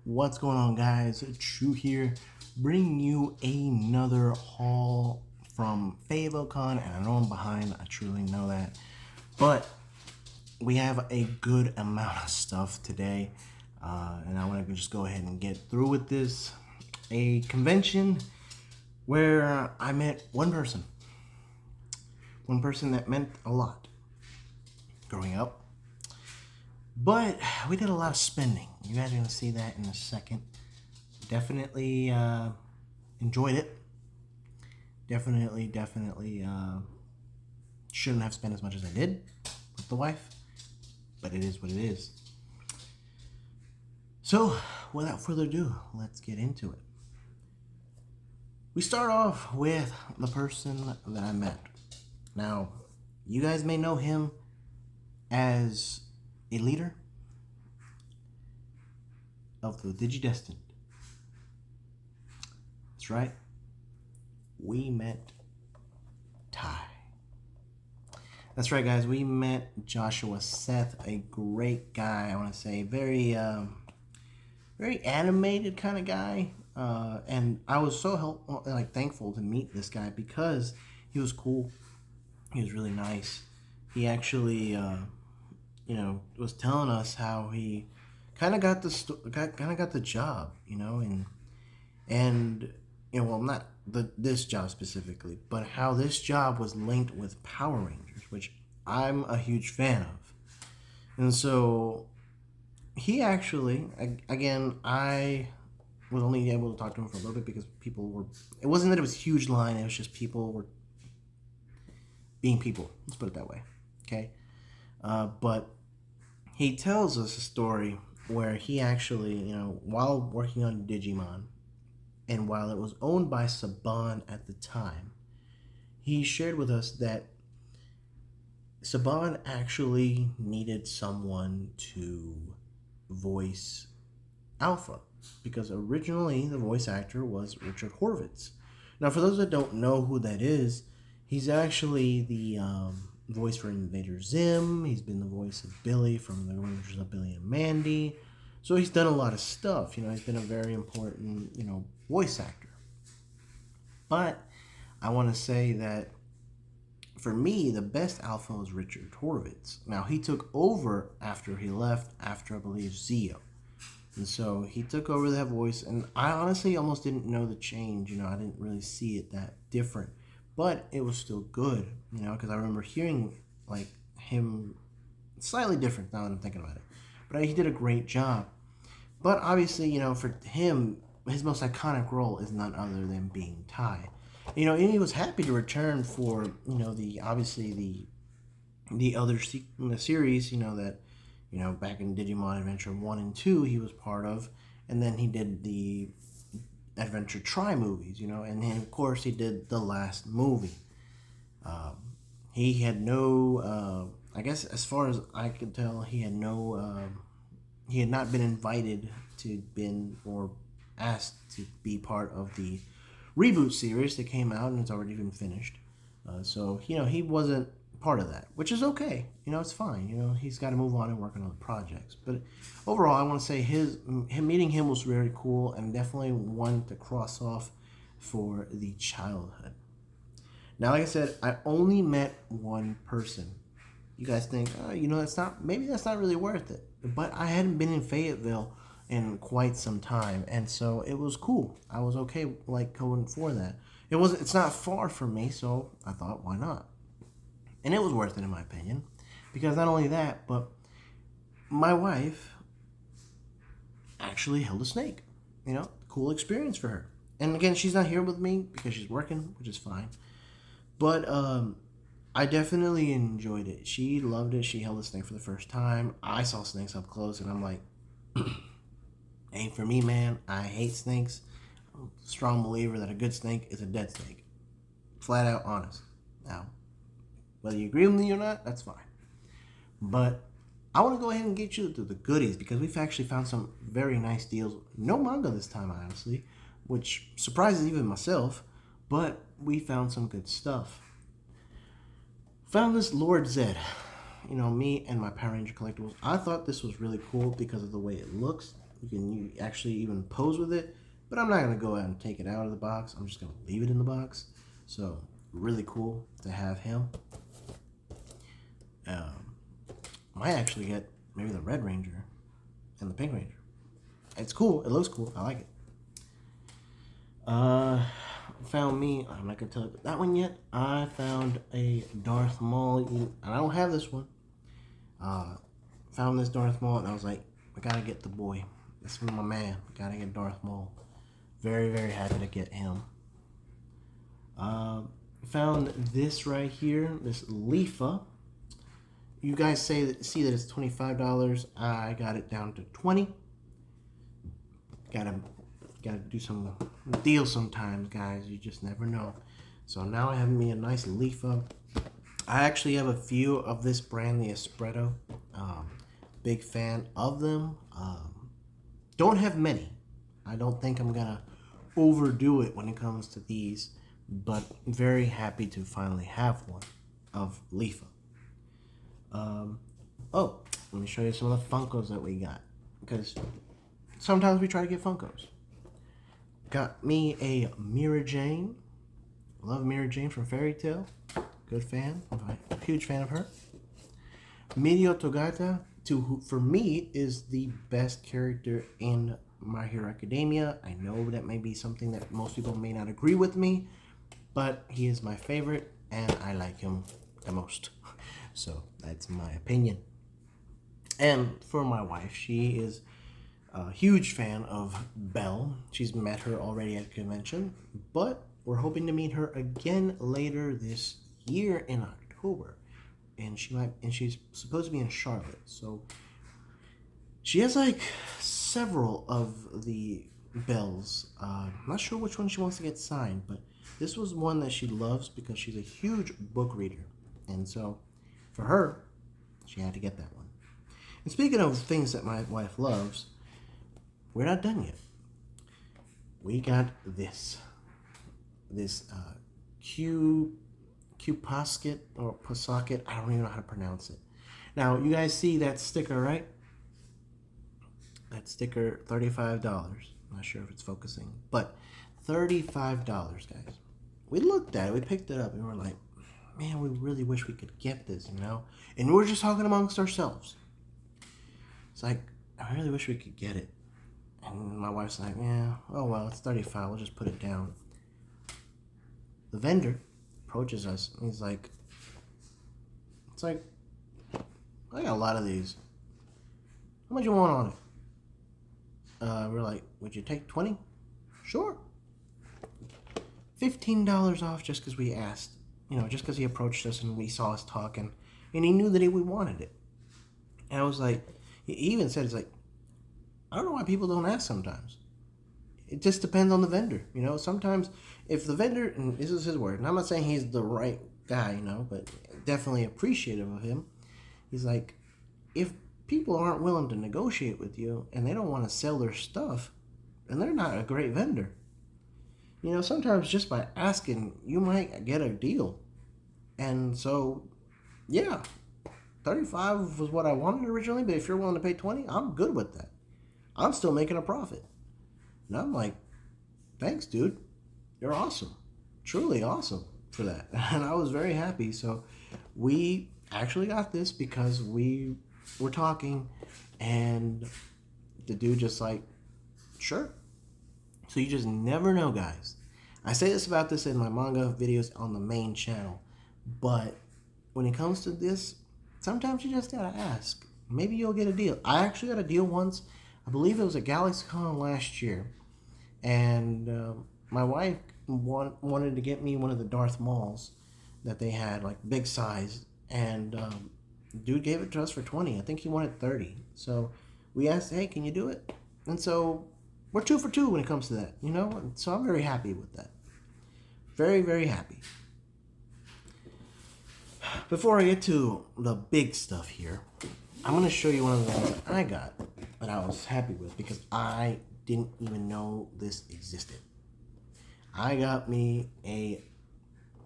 What's going on, guys? True here, bringing you another haul from Fayetteville Con, and I know I'm behind, I truly know that, but we have a good amount of stuff today, and I want to just go ahead and get through with this. A convention where I met one person that meant a lot growing up. But we did a lot of spending. You guys are going to see that in a second. Definitely enjoyed it. Definitely shouldn't have spent as much as I did with the wife. But it is what it is. So, without further ado, let's get into it. We start off with the person that I met. Now, you guys may know him as a leader of the DigiDestined. That's right. We met TAI. That's right, guys. We met Joshua Seth, a great guy. I want to say very animated kind of guy. And I was so thankful to meet this guy because he was cool. He was really nice. He actually was telling us how he kind of got the job, and well, not this job specifically, but how this job was linked with Power Rangers, which I'm a huge fan of. And so he actually, again, I was only able to talk to him for a little bit because people were. It wasn't that it was a huge line; it was just people were being people. Let's put it that way. Okay, but he tells us a story where he actually, while working on Digimon, and while it was owned by Saban at the time, he shared with us that Saban actually needed someone to voice Alpha, because originally the voice actor was Richard Horvitz. Now, for those that don't know who that is, he's actually the voice for Invader Zim. He's been the voice of Billy from The Adventures of Billy and Mandy. So he's done a lot of stuff. He's been a very important, voice actor. But I want to say that for me, the best Alpha was Richard Horvitz. Now, he took over after he left, after I believe Zeo. And so he took over that voice, and I honestly almost didn't know the change. I didn't really see it that different. But it was still good, because I remember hearing him slightly different now that I'm thinking about it. But he did a great job. But obviously, for him, his most iconic role is none other than being TAI. And he was happy to return for the other in the series, that back in Digimon Adventure 1 and 2 he was part of, and then he did the Adventure Tri movies, and then of course he did the last movie. He had no, I guess as far as I could tell, he had not been invited to or asked to be part of the reboot series that came out and it's already been finished. So he wasn't part of that, which is okay. It's fine. He's got to move on and work on other projects. But overall, I want to say meeting him was very cool and definitely one to cross off for the childhood. Now, like I said, I only met one person. You guys think, that's not really worth it. But I hadn't been in Fayetteville in quite some time, and so it was cool. I was okay going for that. It's not far from me, so I thought, why not? And it was worth it in my opinion, because not only that, but my wife actually held a snake. Cool experience for her. And again, she's not here with me because she's working, which is fine. But I definitely enjoyed it. She loved it. She held a snake for the first time. I saw snakes up close, and I'm like, ain't for me, man. I hate snakes. I'm a strong believer that a good snake is a dead snake. Flat out honest. Now, whether you agree with me or not, that's fine. But I want to go ahead and get you to the goodies, because we've actually found some very nice deals. No manga this time, honestly, which surprises even myself. But we found some good stuff. Found this Lord Zed. Me and my Power Ranger collectibles. I thought this was really cool because of the way it looks. You can actually even pose with it, but I'm not going to go out and take it out of the box. I'm just going to leave it in the box. So really cool to have him. Might actually get maybe the Red Ranger and the Pink Ranger. It's cool. It looks cool. I like it. Found me. I'm not gonna tell you that one yet. I found a Darth Maul, and I don't have this one. Found this Darth Maul, and I was like, I gotta get the boy. This is my man. Gotta get Darth Maul. Very, very happy to get him. Found this right here. This Leafa. You guys see that it's $25. I got it down to $20. Gotta do some deals sometimes, guys. You just never know. So now I have me a nice Leafa. I actually have a few of this brand, the Espretto. Big fan of them. Don't have many. I don't think I'm gonna overdo it when it comes to these, but very happy to finally have one of Leafa. Oh, let me show you some of the Funkos that we got, because sometimes we try to get Funkos. Got me a Mira Jane. Love Mira Jane from Fayetteville. Good fan. I'm a huge fan of her. Mirio Togata, who for me is the best character in My Hero Academia. I know that may be something that most people may not agree with me, but he is my favorite and I like him the most. So that's my opinion. And for my wife, she is a huge fan of Belle. She's met her already at a convention, but we're hoping to meet her again later this year in October. And she's supposed to be in Charlotte. So she has like several of the Belles. I'm not sure which one she wants to get signed, but this was one that she loves because she's a huge book reader. And so for her, she had to get that one. And speaking of things that my wife loves, we're not done yet. We got this Q-Posket or Posocket. I don't even know how to pronounce it. Now, you guys see that sticker, right? That sticker, $35. I'm not sure if it's focusing, but $35, guys. We looked at it, we picked it up, and we're like, man, we really wish we could get this, you know? And we're just talking amongst ourselves. It's like, I really wish we could get it. And my wife's like, yeah, oh well, it's $35, we'll just put it down. The vendor approaches us, and he's like, it's like, I got a lot of these. How much you want on it? We're like, would you take 20? Sure. $15 off just because we asked. You know, just because he approached us and we saw us talking, and he knew that we wanted it. And I was like, he even said, it's like, I don't know why people don't ask sometimes. It just depends on the vendor, you know. Sometimes if the vendor, and this is his word, and I'm not saying he's the right guy, you know, but definitely appreciative of him. He's like, if people aren't willing to negotiate with you and they don't want to sell their stuff, then they're not a great vendor. You know, sometimes just by asking, you might get a deal. And so, yeah, 35 was what I wanted originally, but if you're willing to pay 20, I'm good with that. I'm still making a profit. And I'm like, thanks, dude. You're awesome. Truly awesome for that. And I was very happy. So we actually got this because we were talking and the dude just like, sure. So you just never know, guys. I say this about this in my manga videos on the main channel, but when it comes to this, sometimes you just gotta ask. Maybe you'll get a deal. I actually got a deal once. I believe it was at GalaxyCon last year, and my wife wanted to get me one of the Darth Mauls that they had, like big size, and dude gave it to us for 20. I think he wanted 30. So we asked, hey, can you do it? And so we're 2 for 2 when it comes to that, you know? So I'm very happy with that. Very, very happy. Before I get to the big stuff here, I'm going to show you one of the ones that I got that I was happy with because I didn't even know this existed. I got me a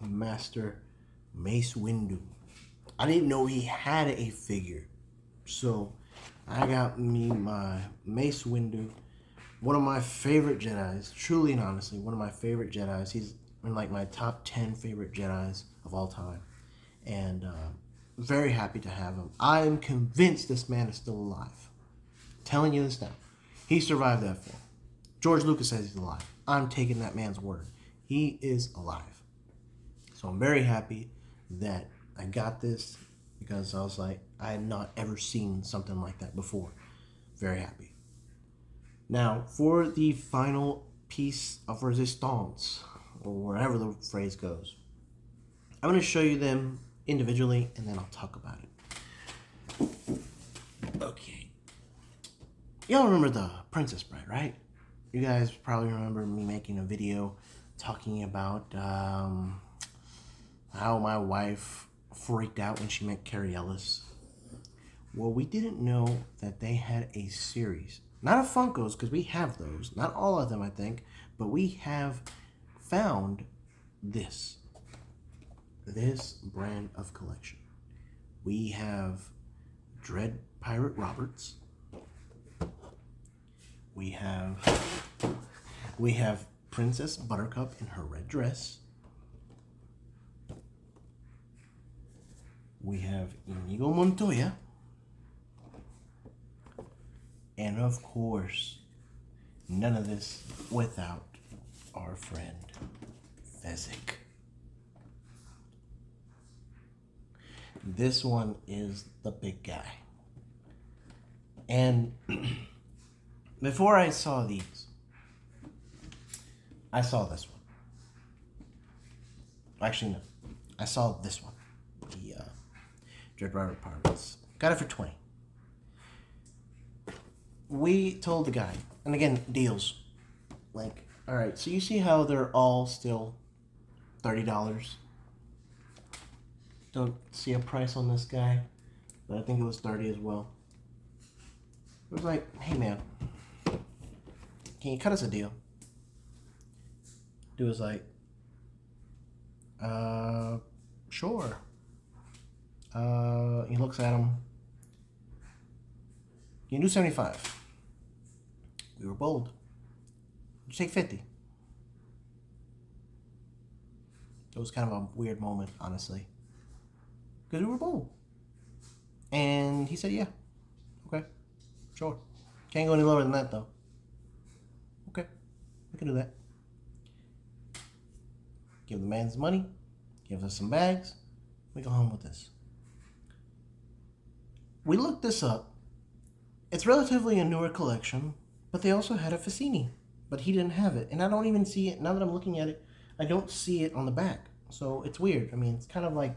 Master Mace Windu. I didn't know he had a figure. So I got me my Mace Windu, one of my favorite Jedis, truly and honestly, one of my favorite Jedis. He's in like my top 10 favorite Jedis of all time. And very happy to have him. I am convinced this man is still alive. I'm telling you this now. He survived that film. George Lucas says he's alive. I'm taking that man's word. He is alive. So I'm very happy that I got this because I was like, I had not ever seen something like that before. Very happy. Now, for the final piece of resistance, or wherever the phrase goes, I'm going to show you them individually and then I'll talk about it. Okay. Y'all remember the Princess Bride, right? You guys probably remember me making a video talking about how my wife freaked out when she met Carrie Ellis. Well, we didn't know that they had a series. Not of Funkos, because we have those. Not all of them, I think. But we have found this brand of collection. We have Dread Pirate Roberts. We have Princess Buttercup in her red dress. We have Inigo Montoya. And of course, none of this without our friend Fezzik. This one is the big guy. And before I saw these, I saw this one. Actually, no. I saw this one. The Dread Pirate Pirates. Got it for 20. We told the guy, and again, deals. Like, alright, so you see how they're all still $30? Don't see a price on this guy, but I think it was 30 as well. It was like, hey man, can you cut us a deal? Dude was like, sure. He looks at him. You can do 75. We were bold. You take 50. It was kind of a weird moment, honestly. Because we were bold. And he said, yeah. Okay. Sure. Can't go any lower than that, though. Okay. We can do that. Give the man his money. Give us some bags. We go home with this. We looked this up. It's relatively a newer collection, but they also had a Fassini, but he didn't have it. And I don't even see it, now that I'm looking at it, I don't see it on the back. So it's weird. I mean, it's kind of like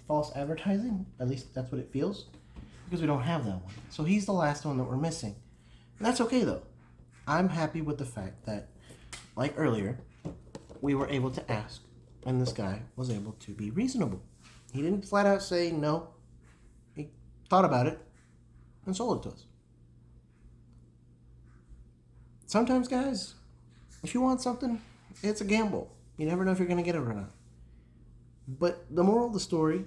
false advertising. At least that's what it feels, because we don't have that one. So he's the last one that we're missing. And that's okay, though. I'm happy with the fact that, like earlier, we were able to ask, and this guy was able to be reasonable. He didn't flat out say no. He thought about it and sold it to us. Sometimes, guys, if you want something, it's a gamble. You never know if you're going to get it or not. But the moral of the story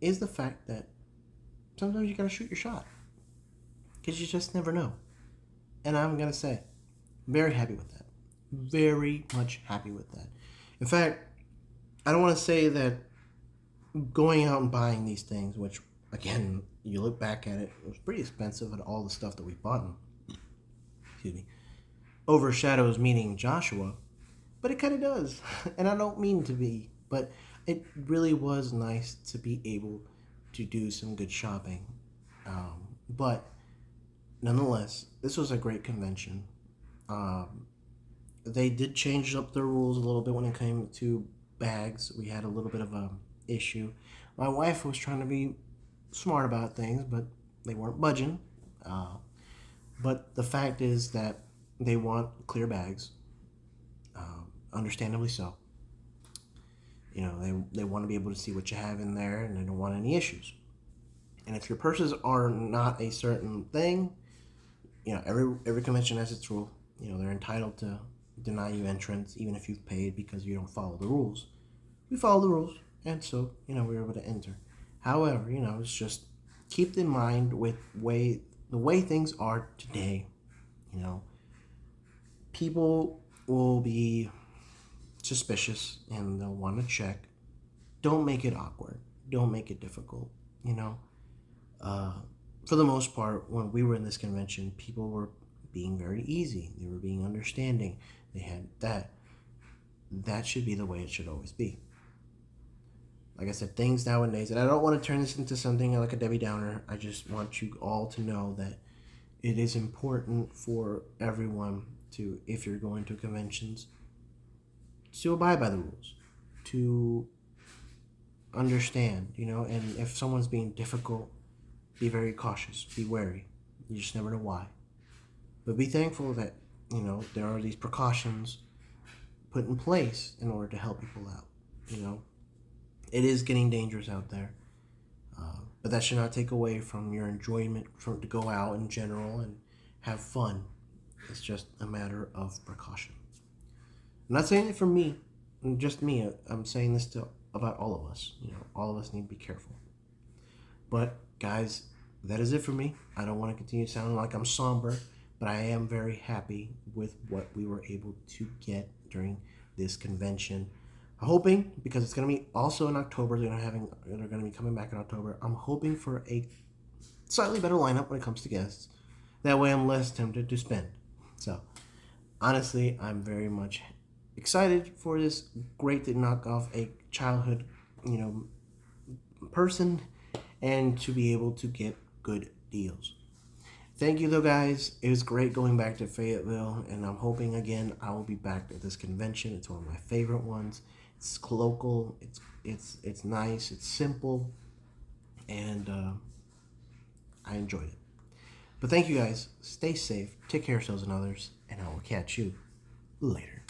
is the fact that sometimes you got to shoot your shot. Because you just never know. And I'm going to say, very happy with that. Very much happy with that. In fact, I don't want to say that going out and buying these things, which, again, you look back at it, it was pretty expensive and all the stuff that we bought. Excuse me. Overshadows meaning Joshua, but it kind of does. And I don't mean to be, but it really was nice to be able to do some good shopping. But nonetheless, this was a great convention. They did change up the rules a little bit when it came to bags. We had a little bit of a issue. My wife was trying to be smart about things, but they weren't budging. But the fact is that they want clear bags, understandably so. You know, they want to be able to see what you have in there, and they don't want any issues. And if your purses are not a certain thing, you know, every convention has its rule. You know, they're entitled to deny you entrance, even if you've paid because you don't follow the rules. We follow the rules, and so, you know, we were able to enter. However, you know, it's just keep in mind with way the way things are today, you know, people will be suspicious and they'll want to check. Don't make it awkward. Don't make it difficult. You know, uh, for the most part, when we were in this convention, people were being very easy. They were being understanding. They had that. That should be the way it should always be. Like I said, things nowadays, and I don't want to turn this into something like a Debbie Downer. I just want you all to know that it is important for everyone to, if you're going to conventions, to abide by the rules, to understand, you know, and if someone's being difficult, be very cautious, be wary. You just never know why. But be thankful that, you know, there are these precautions put in place in order to help people out. You know, it is getting dangerous out there, but that should not take away from your enjoyment to go out in general and have fun. It's just a matter of precaution. I'm not saying it for me, just me. I'm saying this to about all of us. You know, all of us need to be careful. But guys, that is it for me. I don't want to continue sounding like I'm somber, but I am very happy with what we were able to get during this convention. I'm hoping, because it's going to be also in October, they're going to be coming back in October. I'm hoping for a slightly better lineup when it comes to guests. That way I'm less tempted to spend. So, honestly, I'm very much excited for this. Great to knock off a childhood, you know, person and to be able to get good deals. Thank you though, guys. It was great going back to Fayetteville, and I'm hoping again I will be back at this convention. It's one of my favorite ones. It's local. It's nice. It's simple, and I enjoyed it. But thank you guys. Stay safe. Take care of yourselves and others, and I will catch you later.